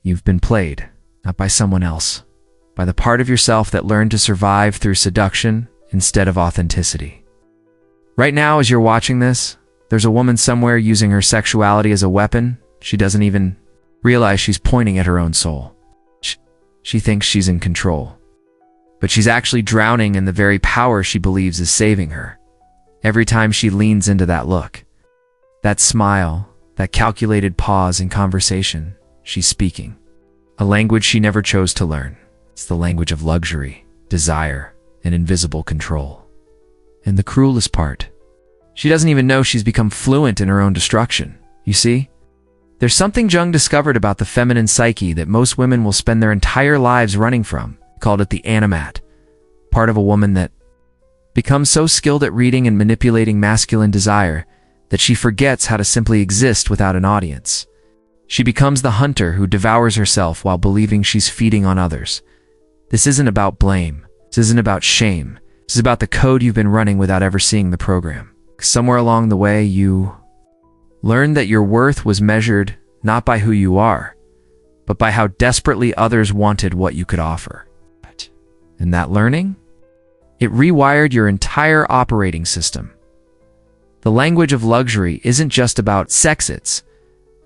You've been played, not by someone else, by the part of yourself that learned to survive through seduction instead of authenticity. Right now, as you're watching this, there's a woman somewhere using her sexuality as a weapon. She doesn't even realize she's pointing at her own soul. She thinks she's in control, but she's actually drowning in the very power she believes is saving her. Every time she leans into that look, that smile, that calculated pause in conversation, she's speaking a language she never chose to learn. It's the language of luxury, desire, and invisible control. And the cruelest part, she doesn't even know she's become fluent in her own destruction. You see? There's something Jung discovered about the feminine psyche that most women will spend their entire lives running from. He called it the animat, part of a woman that becomes so skilled at reading and manipulating masculine desire that she forgets how to simply exist without an audience. She becomes the hunter who devours herself while believing she's feeding on others. This isn't about blame. This isn't about shame. This is about the code you've been running without ever seeing the program. Somewhere along the way, you learned that your worth was measured not by who you are, but by how desperately others wanted what you could offer. And that learning? It rewired your entire operating system. The language of luxury isn't just about sex, it's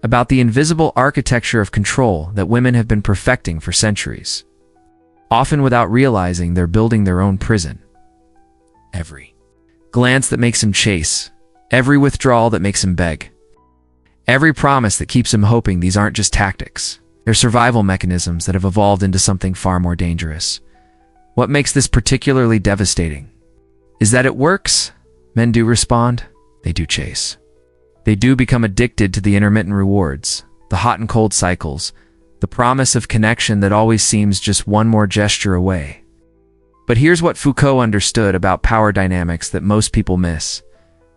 about the invisible architecture of control that women have been perfecting for centuries. Often without realizing they're building their own prison. Every glance that makes him chase, every withdrawal that makes him beg, every promise that keeps him hoping, these aren't just tactics. They're survival mechanisms that have evolved into something far more dangerous. What makes this particularly devastating is that it works. Men do respond. They do chase. They do become addicted to the intermittent rewards, the hot and cold cycles, the promise of connection that always seems just one more gesture away. But here's what Foucault understood about power dynamics that most people miss.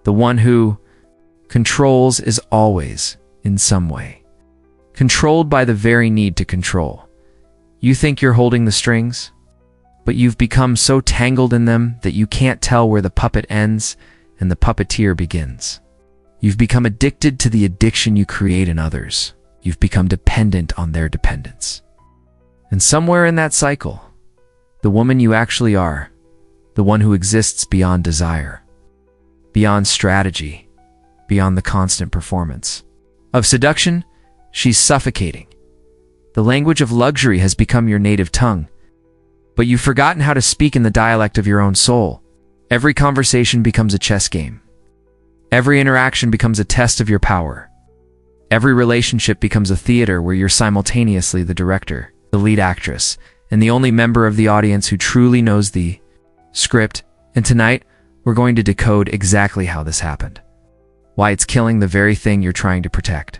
The one who controls is always, in some way, controlled by the very need to control. You think you're holding the strings, but you've become so tangled in them that you can't tell where the puppet ends and the puppeteer begins. You've become addicted to the addiction you create in others. You've become dependent on their dependence. And somewhere in that cycle, the woman you actually are, the one who exists beyond desire, beyond strategy, beyond the constant performance of seduction, she's suffocating. The language of luxury has become your native tongue, but you've forgotten how to speak in the dialect of your own soul. Every conversation becomes a chess game. Every interaction becomes a test of your power. Every relationship becomes a theater where you're simultaneously the director, the lead actress, and the only member of the audience who truly knows the script. And tonight, we're going to decode exactly how this happened, why it's killing the very thing you're trying to protect,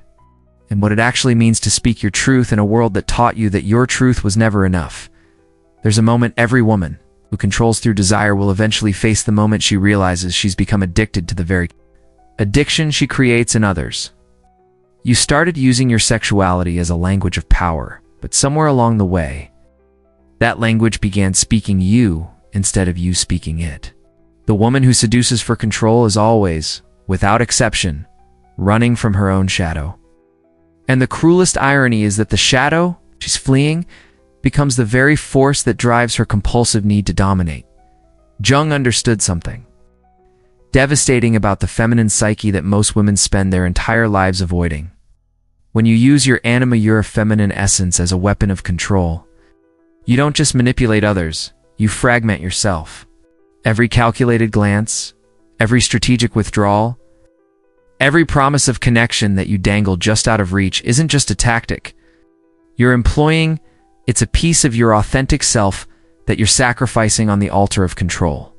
and what it actually means to speak your truth in a world that taught you that your truth was never enough. There's a moment every woman who controls through desire will eventually face, the moment she realizes she's become addicted to the very addiction she creates in others. You started using your sexuality as a language of power, but somewhere along the way, that language began speaking you instead of you speaking it. The woman who seduces for control is always, without exception, running from her own shadow. And the cruelest irony is that the shadow she's fleeing becomes the very force that drives her compulsive need to dominate. Jung understood something devastating about the feminine psyche that most women spend their entire lives avoiding. When you use your anima, your feminine essence, as a weapon of control, you don't just manipulate others, you fragment yourself. Every calculated glance, every strategic withdrawal, every promise of connection that you dangle just out of reach isn't just a tactic you're employing, it's a piece of your authentic self that you're sacrificing on the altar of control.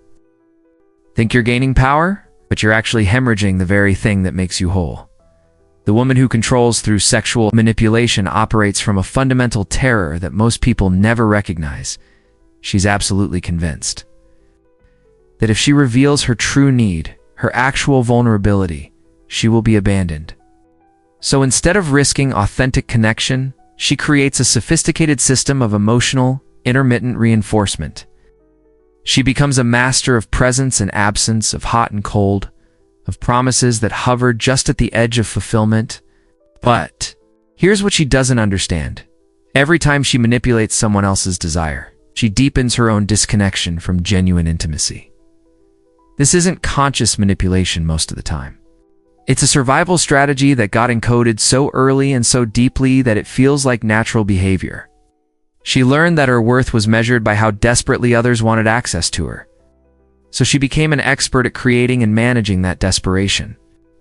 Think you're gaining power, but you're actually hemorrhaging the very thing that makes you whole. The woman who controls through sexual manipulation operates from a fundamental terror that most people never recognize. She's absolutely convinced that if she reveals her true need, her actual vulnerability, she will be abandoned. So instead of risking authentic connection, she creates a sophisticated system of emotional, intermittent reinforcement. She becomes a master of presence and absence, of hot and cold, of promises that hover just at the edge of fulfillment. But here's what she doesn't understand. Every time she manipulates someone else's desire, she deepens her own disconnection from genuine intimacy. This isn't conscious manipulation most of the time. It's a survival strategy that got encoded so early and so deeply that it feels like natural behavior. She learned that her worth was measured by how desperately others wanted access to her. So she became an expert at creating and managing that desperation.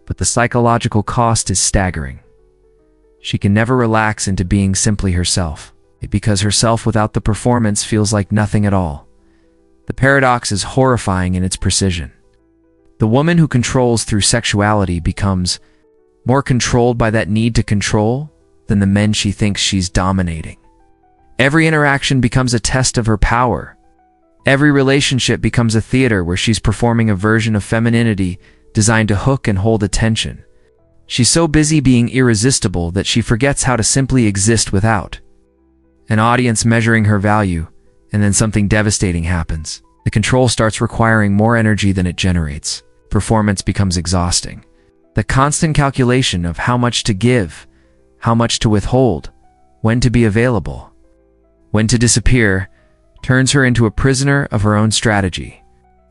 But the psychological cost is staggering. She can never relax into being simply herself, because herself without the performance feels like nothing at all. The paradox is horrifying in its precision. The woman who controls through sexuality becomes more controlled by that need to control than the men she thinks she's dominating. Every interaction becomes a test of her power. Every relationship becomes a theater where she's performing a version of femininity designed to hook and hold attention. She's so busy being irresistible that she forgets how to simply exist without an audience measuring her value, and then something devastating happens. The control starts requiring more energy than it generates. Performance becomes exhausting. The constant calculation of how much to give, how much to withhold, when to be available, when to disappear, turns her into a prisoner of her own strategy.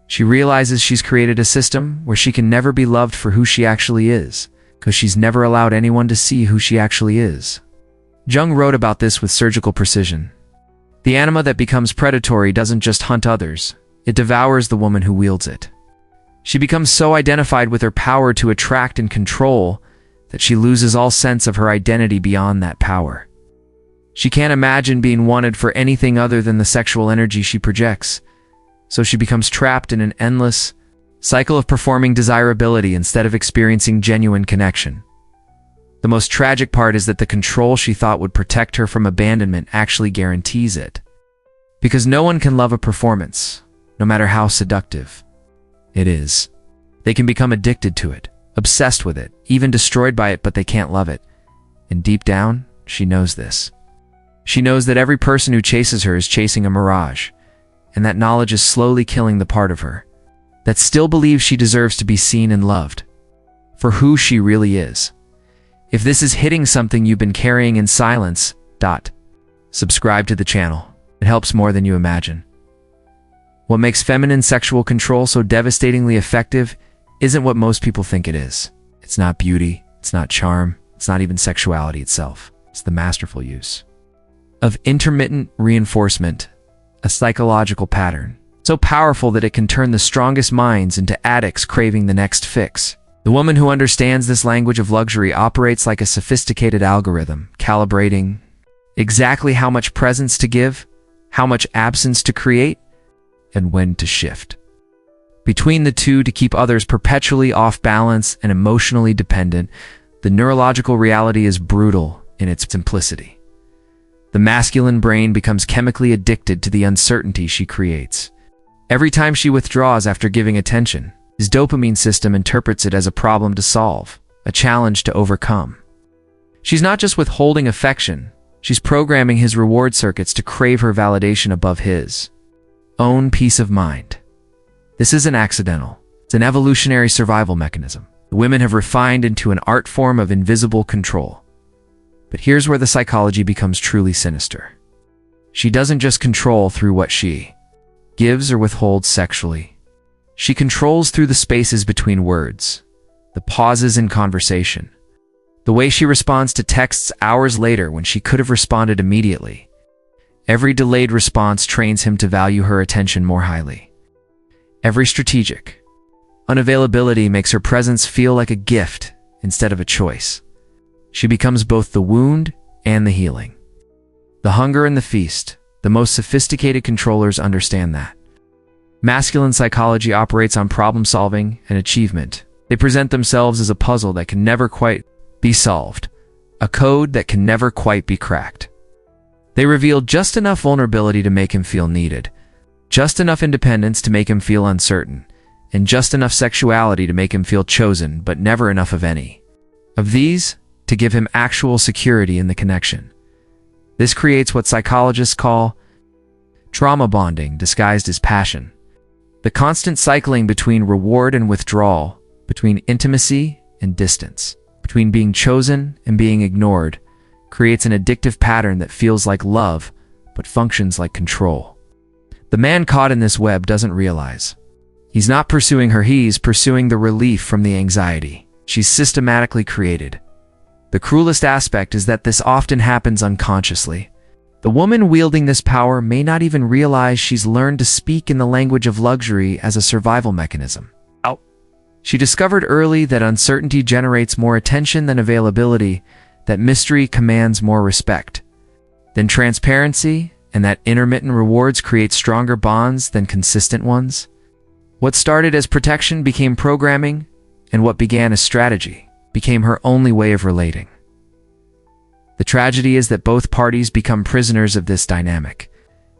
She realizes she's created a system where she can never be loved for who she actually is, because she's never allowed anyone to see who she actually is. Jung wrote about this with surgical precision. The anima that becomes predatory doesn't just hunt others, it devours the woman who wields it. She becomes so identified with her power to attract and control that she loses all sense of her identity beyond that power. She can't imagine being wanted for anything other than the sexual energy she projects, so she becomes trapped in an endless cycle of performing desirability instead of experiencing genuine connection. The most tragic part is that the control she thought would protect her from abandonment actually guarantees it. Because no one can love a performance, no matter how seductive it is. They can become addicted to it, obsessed with it, even destroyed by it, but they can't love it. And deep down, she knows this. She knows that every person who chases her is chasing a mirage, and that knowledge is slowly killing the part of her that still believes she deserves to be seen and loved for who she really is. If this is hitting something you've been carrying in silence, subscribe to the channel. It helps more than you imagine. What makes feminine sexual control so devastatingly effective isn't what most people think it is. It's not beauty, it's not charm, it's not even sexuality itself. It's the masterful use of intermittent reinforcement, a psychological pattern so powerful that it can turn the strongest minds into addicts craving the next fix. The woman who understands this language of luxury operates like a sophisticated algorithm, calibrating exactly how much presence to give, how much absence to create, and when to shift between the two to keep others perpetually off balance and emotionally dependent. The neurological reality is brutal in its simplicity. The masculine brain becomes chemically addicted to the uncertainty she creates. Every time she withdraws after giving attention, his dopamine system interprets it as a problem to solve, a challenge to overcome. She's not just withholding affection, she's programming his reward circuits to crave her validation above his own peace of mind. This isn't accidental. It's an evolutionary survival mechanism. The women have refined into an art form of invisible control. But here's where the psychology becomes truly sinister. She doesn't just control through what she gives or withholds sexually. She controls through the spaces between words, the pauses in conversation, the way she responds to texts hours later when she could have responded immediately. Every delayed response trains him to value her attention more highly. Every strategic unavailability makes her presence feel like a gift instead of a choice. She becomes both the wound and the healing, the hunger and the feast. The most sophisticated controllers understand that. Masculine psychology operates on problem solving and achievement. They present themselves as a puzzle that can never quite be solved, a code that can never quite be cracked. They reveal just enough vulnerability to make him feel needed, just enough independence to make him feel uncertain, and just enough sexuality to make him feel chosen, but never enough of any of these to give him actual security in the connection. This creates what psychologists call trauma bonding disguised as passion. The constant cycling between reward and withdrawal, between intimacy and distance, between being chosen and being ignored, creates an addictive pattern that feels like love, but functions like control. The man caught in this web doesn't realize. He's not pursuing her, he's pursuing the relief from the anxiety she's systematically created. The cruelest aspect is that this often happens unconsciously. The woman wielding this power may not even realize she's learned to speak in the language of luxury as a survival mechanism. She discovered early that uncertainty generates more attention than availability, that mystery commands more respect than transparency, and that intermittent rewards create stronger bonds than consistent ones. What started as protection became programming, and what began as strategy became her only way of relating. The tragedy is that both parties become prisoners of this dynamic.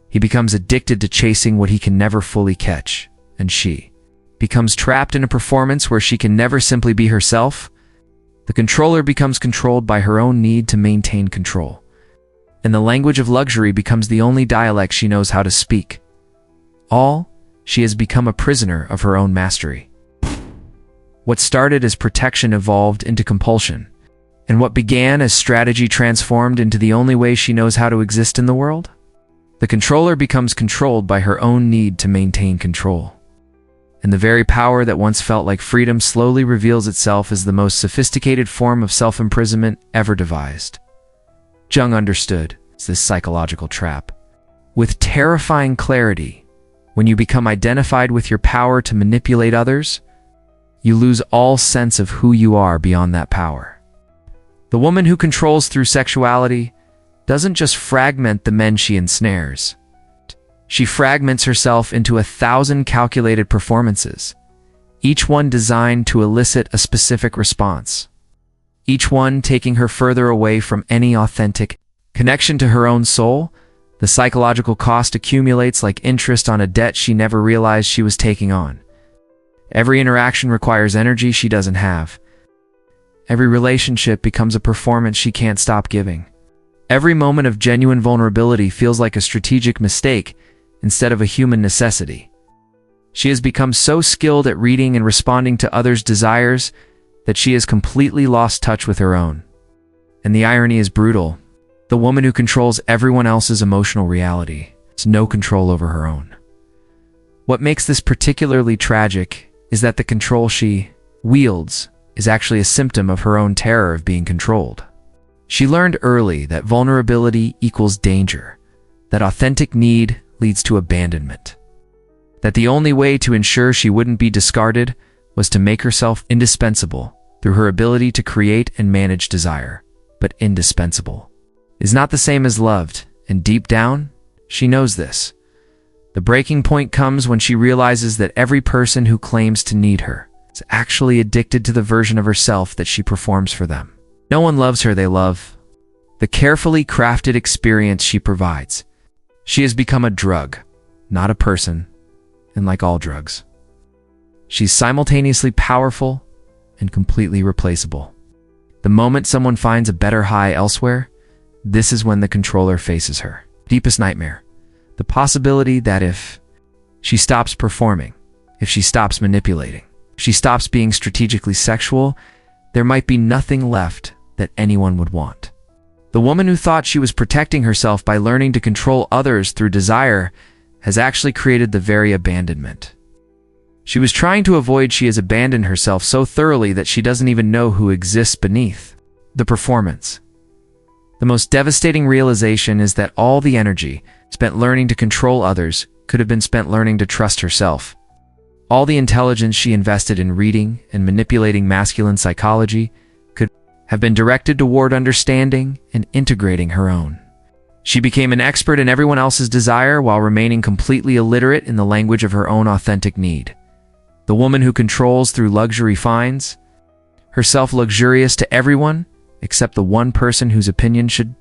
He becomes addicted to chasing what he can never fully catch, and she becomes trapped in a performance where she can never simply be herself. The controller becomes controlled by her own need to maintain control, and the language of luxury becomes the only dialect she knows how to speak. She has become a prisoner of her own mastery. What started as protection evolved into compulsion, and what began as strategy transformed into the only way she knows how to exist in the world. The controller becomes controlled by her own need to maintain control, and the very power that once felt like freedom slowly reveals itself as the most sophisticated form of self-imprisonment ever devised. Jung understood this psychological trap with terrifying clarity. When you become identified with your power to manipulate others, you lose all sense of who you are beyond that power. The woman who controls through sexuality doesn't just fragment the men she ensnares. She fragments herself into 1,000 calculated performances, each one designed to elicit a specific response, each one taking her further away from any authentic connection to her own soul. The psychological cost accumulates like interest on a debt she never realized she was taking on. Every interaction requires energy she doesn't have. Every relationship becomes a performance she can't stop giving. Every moment of genuine vulnerability feels like a strategic mistake instead of a human necessity. She has become so skilled at reading and responding to others' desires that she has completely lost touch with her own. And the irony is brutal. The woman who controls everyone else's emotional reality has no control over her own. What makes this particularly tragic is that the control she wields is actually a symptom of her own terror of being controlled. She learned early that vulnerability equals danger, that authentic need leads to abandonment, that the only way to ensure she wouldn't be discarded was to make herself indispensable through her ability to create and manage desire. But indispensable is not the same as loved, and deep down, she knows this. The breaking point comes when she realizes that every person who claims to need her is actually addicted to the version of herself that she performs for them. No one loves her, they love the carefully crafted experience she provides. She has become a drug, not a person, and like all drugs, she's simultaneously powerful and completely replaceable. The moment someone finds a better high elsewhere, this is when the controller faces her deepest nightmare. The possibility that if she stops performing, if she stops manipulating, if she stops being strategically sexual, there might be nothing left that anyone would want. The woman who thought she was protecting herself by learning to control others through desire has actually created the very abandonment she was trying to avoid. She has abandoned herself so thoroughly that she doesn't even know who exists beneath the performance. The most devastating realization is that all the energy spent learning to control others could have been spent learning to trust herself. All the intelligence she invested in reading and manipulating masculine psychology could have been directed toward understanding and integrating her own. She became an expert in everyone else's desire while remaining completely illiterate in the language of her own authentic need. The woman who controls through luxury finds herself luxurious to everyone except the one person whose opinion should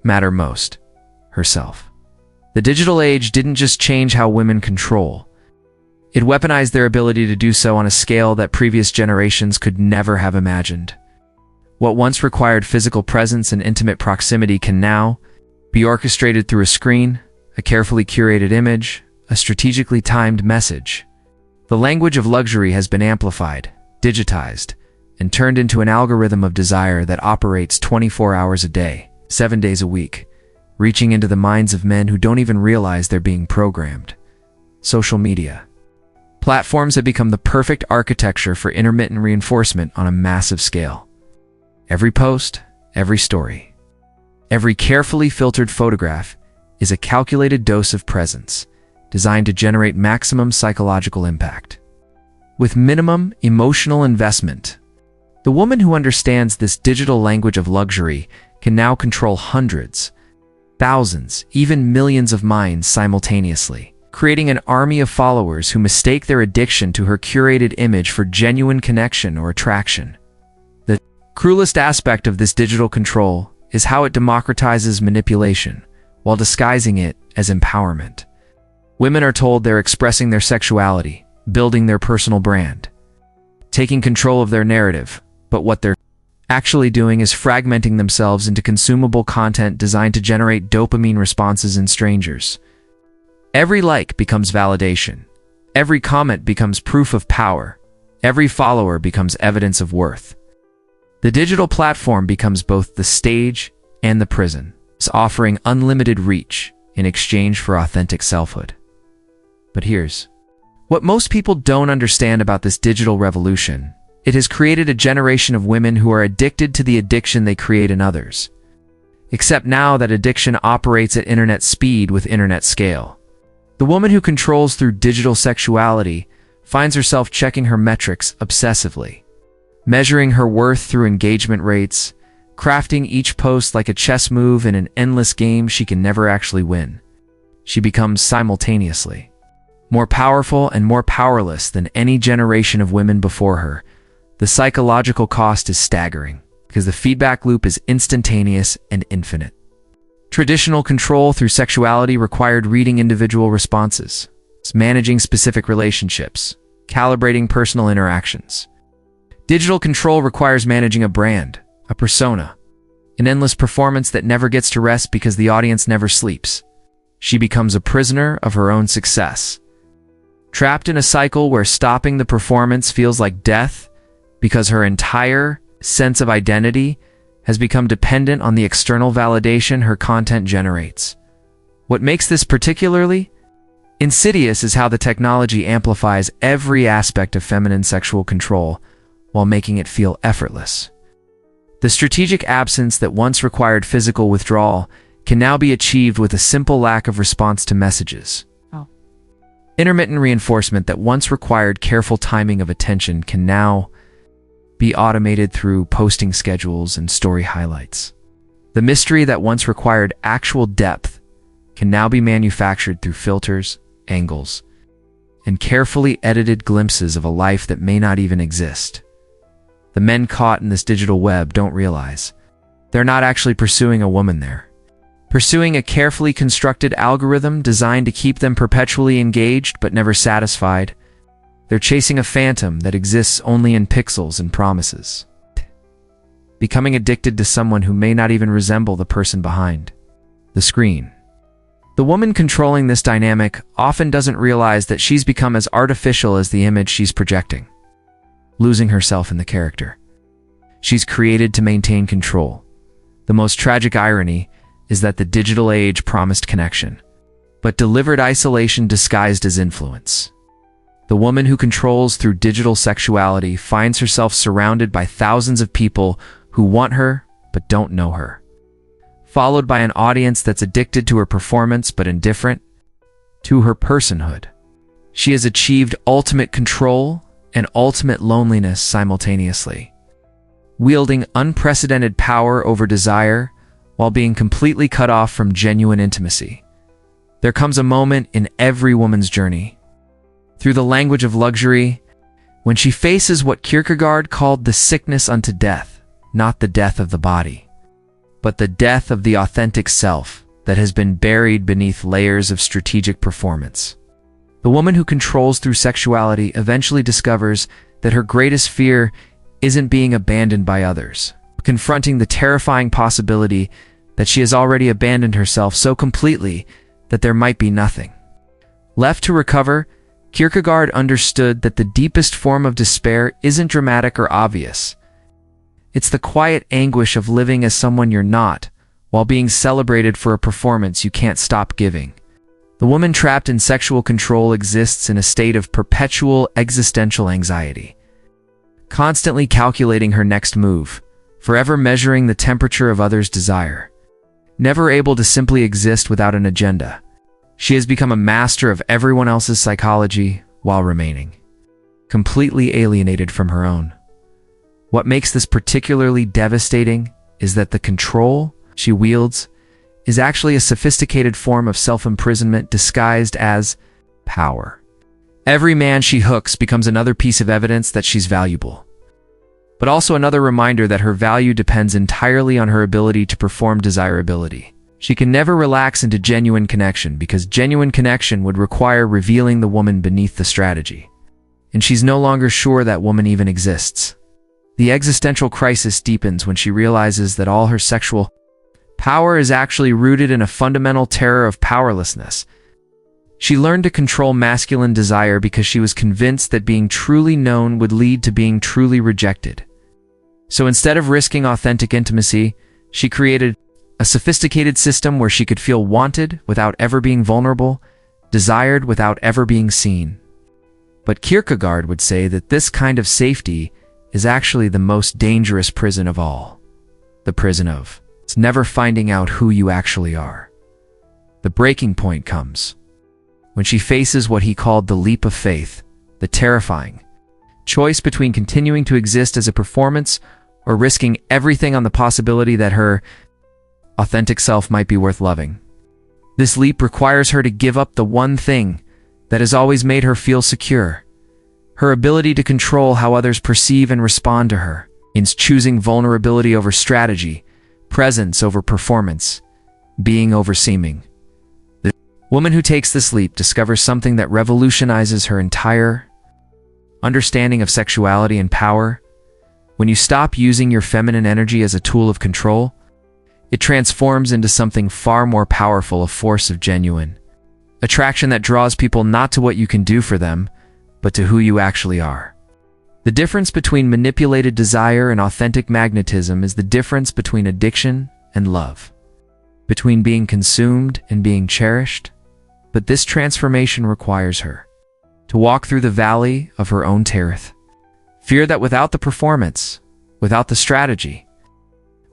matter most, herself. The digital age didn't just change how women control. It weaponized their ability to do so on a scale that previous generations could never have imagined. What once required physical presence and intimate proximity can now be orchestrated through a screen, a carefully curated image, a strategically timed message. The language of luxury has been amplified, digitized, and turned into an algorithm of desire that operates 24 hours a day, 7 days a week, reaching into the minds of men who don't even realize they're being programmed. Social media. Platforms have become the perfect architecture for intermittent reinforcement on a massive scale. Every post, every story, every carefully filtered photograph is a calculated dose of presence, designed to generate maximum psychological impact. With minimum emotional investment, the woman who understands this digital language of luxury can now control hundreds, thousands, even millions of minds simultaneously, creating an army of followers who mistake their addiction to her curated image for genuine connection or attraction. The cruelest aspect of this digital control is how it democratizes manipulation while disguising it as empowerment. Women are told they're expressing their sexuality, building their personal brand, taking control of their narrative, but what they're actually doing is fragmenting themselves into consumable content designed to generate dopamine responses in strangers. Every like becomes validation. Every comment becomes proof of power. Every follower becomes evidence of worth. The digital platform becomes both the stage and the prison, offering unlimited reach in exchange for authentic selfhood. But here's what most people don't understand about this digital revolution. It has created a generation of women who are addicted to the addiction they create in others. Except now that addiction operates at internet speed with internet scale. The woman who controls through digital sexuality finds herself checking her metrics obsessively, measuring her worth through engagement rates, crafting each post like a chess move in an endless game she can never actually win. She becomes simultaneously more powerful and more powerless than any generation of women before her. The psychological cost is staggering because the feedback loop is instantaneous and infinite. Traditional control through sexuality required reading individual responses, managing specific relationships, calibrating personal interactions. Digital control requires managing a brand, a persona, an endless performance that never gets to rest because the audience never sleeps. She becomes a prisoner of her own success, trapped in a cycle where stopping the performance feels like death because her entire sense of identity has become dependent on the external validation her content generates. What makes this particularly insidious is how the technology amplifies every aspect of feminine sexual control while making it feel effortless. The strategic absence that once required physical withdrawal can now be achieved with a simple lack of response to messages. Intermittent reinforcement that once required careful timing of attention can now be automated through posting schedules and story highlights. The mystery that once required actual depth can now be manufactured through filters, angles, and carefully edited glimpses of a life that may not even exist. The men caught in this digital web don't realize they're not actually pursuing a woman there. Pursuing a carefully constructed algorithm designed to keep them perpetually engaged but never satisfied. They're chasing a phantom that exists only in pixels and promises. Becoming addicted to someone who may not even resemble the person behind the screen. The woman controlling this dynamic often doesn't realize that she's become as artificial as the image she's projecting, losing herself in the character she's created to maintain control. The most tragic irony is that the digital age promised connection, but delivered isolation disguised as influence. The woman who controls through digital sexuality finds herself surrounded by thousands of people who want her but don't know her, followed by an audience that's addicted to her performance but indifferent to her personhood. She has achieved ultimate control and ultimate loneliness simultaneously, wielding unprecedented power over desire while being completely cut off from genuine intimacy. There comes a moment in every woman's journey, through the language of luxury, when she faces what Kierkegaard called the sickness unto death, not the death of the body, but the death of the authentic self that has been buried beneath layers of strategic performance. The woman who controls through sexuality eventually discovers that her greatest fear isn't being abandoned by others, confronting the terrifying possibility that she has already abandoned herself so completely that there might be nothing left to recover. Kierkegaard understood that the deepest form of despair isn't dramatic or obvious. It's the quiet anguish of living as someone you're not, while while being celebrated for a performance you can't stop giving. The woman trapped in sexual control exists in a state of perpetual existential anxiety, constantly calculating her next move, forever measuring the temperature of others' desire, never able to simply exist without an agenda. She has become a master of everyone else's psychology while remaining completely alienated from her own. What makes this particularly devastating is that the control she wields is actually a sophisticated form of self-imprisonment disguised as power. Every man she hooks becomes another piece of evidence that she's valuable, but also another reminder that her value depends entirely on her ability to perform desirability. She can never relax into genuine connection because genuine connection would require revealing the woman beneath the strategy, and she's no longer sure that woman even exists. The existential crisis deepens when she realizes that all her sexual power is actually rooted in a fundamental terror of powerlessness. She learned to control masculine desire because she was convinced that being truly known would lead to being truly rejected. So instead of risking authentic intimacy, she created a sophisticated system where she could feel wanted without ever being vulnerable, desired without ever being seen. But Kierkegaard would say that this kind of safety is actually the most dangerous prison of all. The prison of never finding out who you actually are. The breaking point comes when she faces what he called the leap of faith, the terrifying choice between continuing to exist as a performance or risking everything on the possibility that her authentic self might be worth loving. This leap requires her to give up the one thing that has always made her feel secure, her ability to control how others perceive and respond to her, means choosing vulnerability over strategy, presence over performance, being over seeming. The woman who takes this leap discovers something that revolutionizes her entire understanding of sexuality and power. When you stop using your feminine energy as a tool of control, it transforms into something far more powerful, a force of genuine attraction that draws people not to what you can do for them, but to who you actually are. The difference between manipulated desire and authentic magnetism is the difference between addiction and love, between being consumed and being cherished. But this transformation requires her to walk through the valley of her own terror. Fear that without the performance, without the strategy,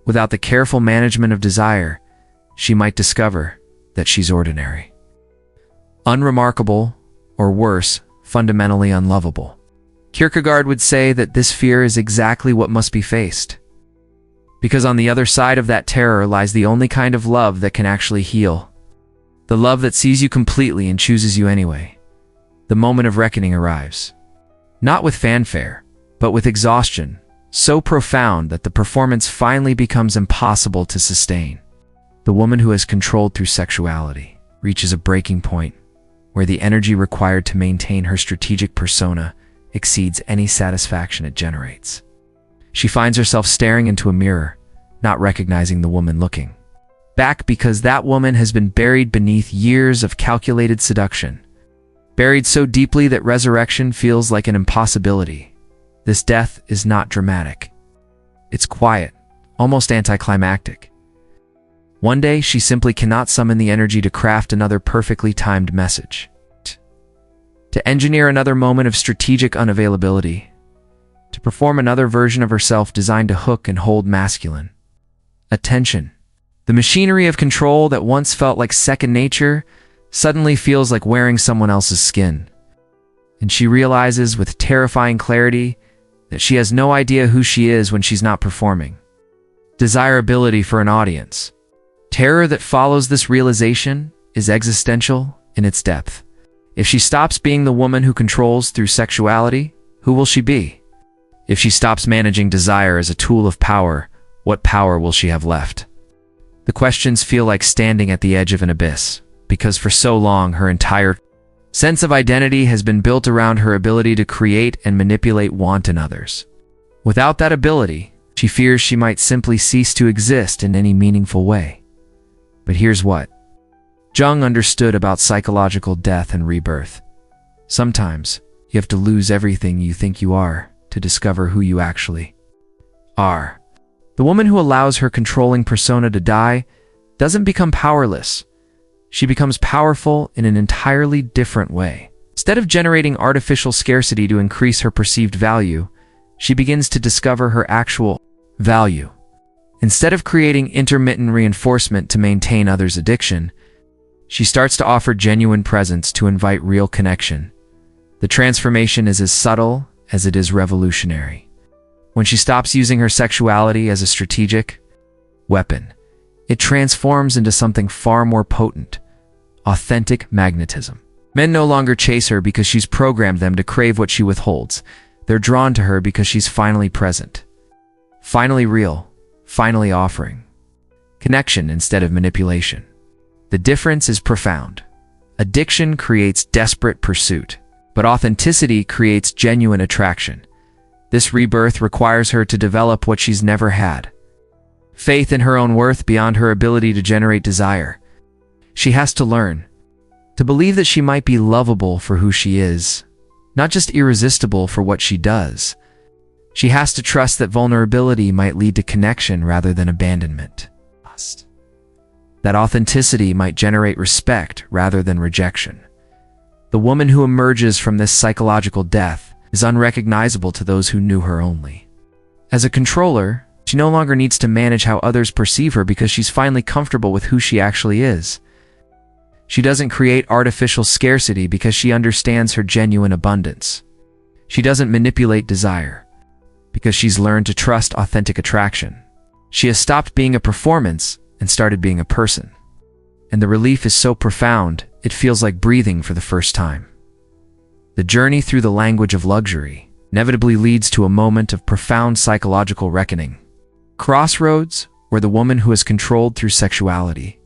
without the careful management of desire, she might discover that she's ordinary, unremarkable, or worse, fundamentally unlovable. Kierkegaard would say that this fear is exactly what must be faced, because on the other side of that terror lies the only kind of love that can actually heal. The love that sees you completely and chooses you anyway. The moment of reckoning arrives, not with fanfare, but with exhaustion, so profound that the performance finally becomes impossible to sustain. The woman who has controlled through sexuality reaches a breaking point where the energy required to maintain her strategic persona exceeds any satisfaction it generates. She finds herself staring into a mirror, not recognizing the woman looking back because that woman has been buried beneath years of calculated seduction, buried so deeply that resurrection feels like an impossibility. This death is not dramatic. It's quiet, almost anticlimactic. One day, she simply cannot summon the energy to craft another perfectly timed message, to engineer another moment of strategic unavailability, to perform another version of herself designed to hook and hold masculine attention. The machinery of control that once felt like second nature suddenly feels like wearing someone else's skin. And she realizes with terrifying clarity that she has no idea who she is when she's not performing. Desirability for an audience. Terror that follows this realization is existential in its depth. If she stops being the woman who controls through sexuality, who will she be? If she stops managing desire as a tool of power, what power will she have left? The questions feel like standing at the edge of an abyss, because for so long her entire sense of identity has been built around her ability to create and manipulate want in others. Without that ability, she fears she might simply cease to exist in any meaningful way. But here's what Jung understood about psychological death and rebirth. Sometimes, you have to lose everything you think you are to discover who you actually are. The woman who allows her controlling persona to die doesn't become powerless. She becomes powerful in an entirely different way. Instead of generating artificial scarcity to increase her perceived value, she begins to discover her actual value. Instead of creating intermittent reinforcement to maintain others' addiction, she starts to offer genuine presence to invite real connection. The transformation is as subtle as it is revolutionary. When she stops using her sexuality as a strategic weapon, it transforms into something far more potent: authentic magnetism. Men no longer chase her because she's programmed them to crave what she withholds. They're drawn to her because she's finally present, finally real, finally offering connection instead of manipulation. The difference is profound. Addiction creates desperate pursuit, but authenticity creates genuine attraction. This rebirth requires her to develop what she's never had: faith in her own worth beyond her ability to generate desire. She has to learn to believe that she might be lovable for who she is, not just irresistible for what she does. She has to trust that vulnerability might lead to connection rather than abandonment. That authenticity might generate respect rather than rejection. The woman who emerges from this psychological death is unrecognizable to those who knew her only as a controller. She no longer needs to manage how others perceive her because she's finally comfortable with who she actually is. She doesn't create artificial scarcity because she understands her genuine abundance. She doesn't manipulate desire because she's learned to trust authentic attraction. She has stopped being a performance and started being a person. And the relief is so profound, it feels like breathing for the first time. The journey through the language of luxury inevitably leads to a moment of profound psychological reckoning. Crossroads, where the woman who is controlled through sexuality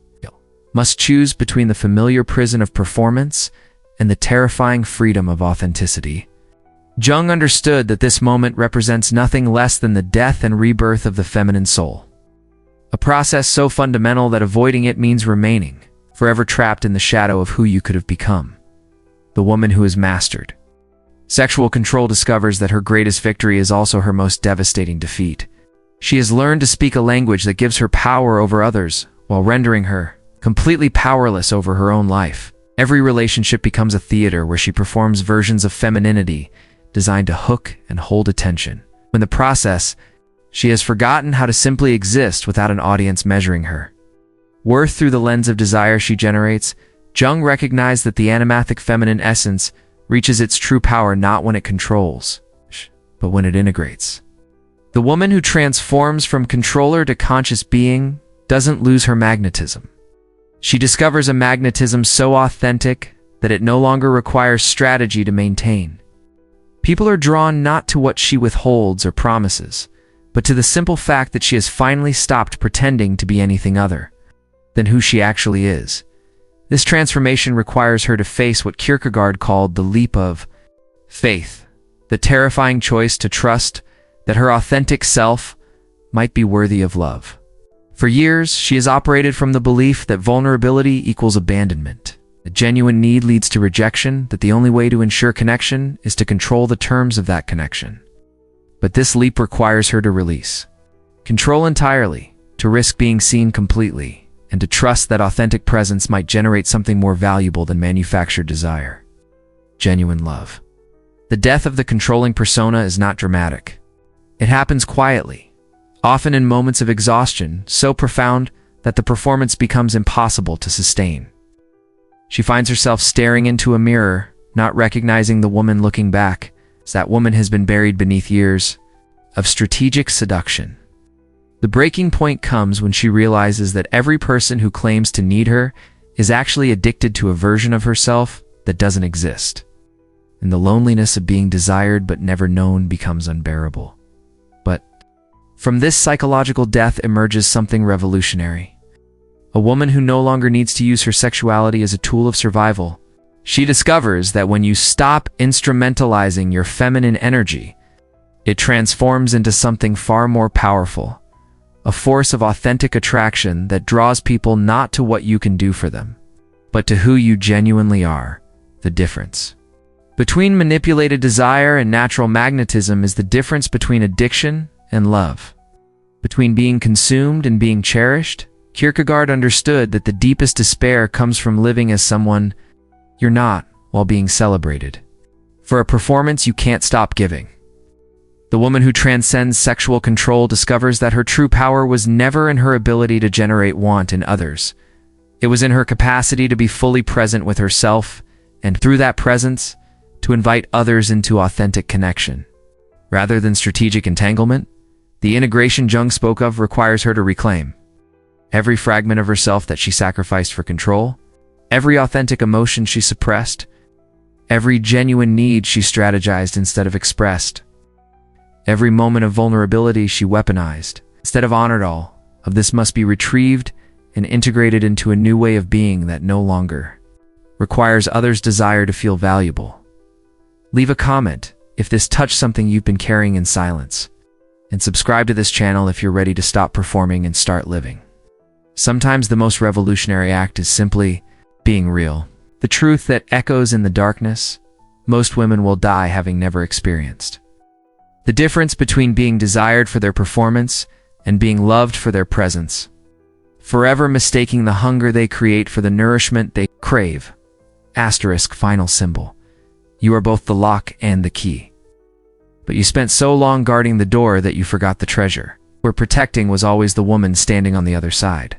must choose between the familiar prison of performance and the terrifying freedom of authenticity. Jung understood that this moment represents nothing less than the death and rebirth of the feminine soul. A process so fundamental that avoiding it means remaining forever trapped in the shadow of who you could have become. The woman who is mastered sexual control discovers that her greatest victory is also her most devastating defeat. She has learned to speak a language that gives her power over others while rendering her completely powerless over her own life. Every relationship becomes a theater where she performs versions of femininity designed to hook and hold attention. In the process, she has forgotten how to simply exist without an audience measuring her worth through the lens of desire she generates. Jung recognized that the animathic feminine essence reaches its true power not when it controls, but when it integrates. The woman who transforms from controller to conscious being doesn't lose her magnetism. She discovers a magnetism so authentic that it no longer requires strategy to maintain. People are drawn not to what she withholds or promises, but to the simple fact that she has finally stopped pretending to be anything other than who she actually is. This transformation requires her to face what Kierkegaard called the leap of faith, the terrifying choice to trust that her authentic self might be worthy of love. For years, she has operated from the belief that vulnerability equals abandonment. A genuine need leads to rejection, that the only way to ensure connection is to control the terms of that connection. But this leap requires her to release control entirely, to risk being seen completely, and to trust that authentic presence might generate something more valuable than manufactured desire: genuine love. The death of the controlling persona is not dramatic. It happens quietly, often in moments of exhaustion so profound that the performance becomes impossible to sustain. She finds herself staring into a mirror, not recognizing the woman looking back, as that woman has been buried beneath years of strategic seduction. The breaking point comes when she realizes that every person who claims to need her is actually addicted to a version of herself that doesn't exist. And the loneliness of being desired but never known becomes unbearable. But from this psychological death emerges something revolutionary. A woman who no longer needs to use her sexuality as a tool of survival. She discovers that when you stop instrumentalizing your feminine energy, it transforms into something far more powerful, a force of authentic attraction that draws people not to what you can do for them, but to who you genuinely are. The difference between manipulated desire and natural magnetism is the difference between addiction and love, between being consumed and being cherished. Kierkegaard understood that the deepest despair comes from living as someone you're not while being celebrated for a performance you can't stop giving. The woman who transcends sexual control discovers that her true power was never in her ability to generate want in others. It was in her capacity to be fully present with herself, and through that presence, to invite others into authentic connection. Rather than strategic entanglement, the integration Jung spoke of requires her to reclaim every fragment of herself that she sacrificed for control, every authentic emotion she suppressed, every genuine need she strategized instead of expressed, every moment of vulnerability she weaponized instead of honored. All of this must be retrieved and integrated into a new way of being that no longer requires others' desire to feel valuable. Leave a comment if this touched something you've been carrying in silence, and subscribe to this channel if you're ready to stop performing and start living. Sometimes the most revolutionary act is simply being real. The truth that echoes in the darkness, most women will die having never experienced. The difference between being desired for their performance and being loved for their presence. Forever mistaking the hunger they create for the nourishment they crave. Asterisk final symbol. You are both the lock and the key. But you spent so long guarding the door that you forgot the treasure, where protecting was always the woman standing on the other side.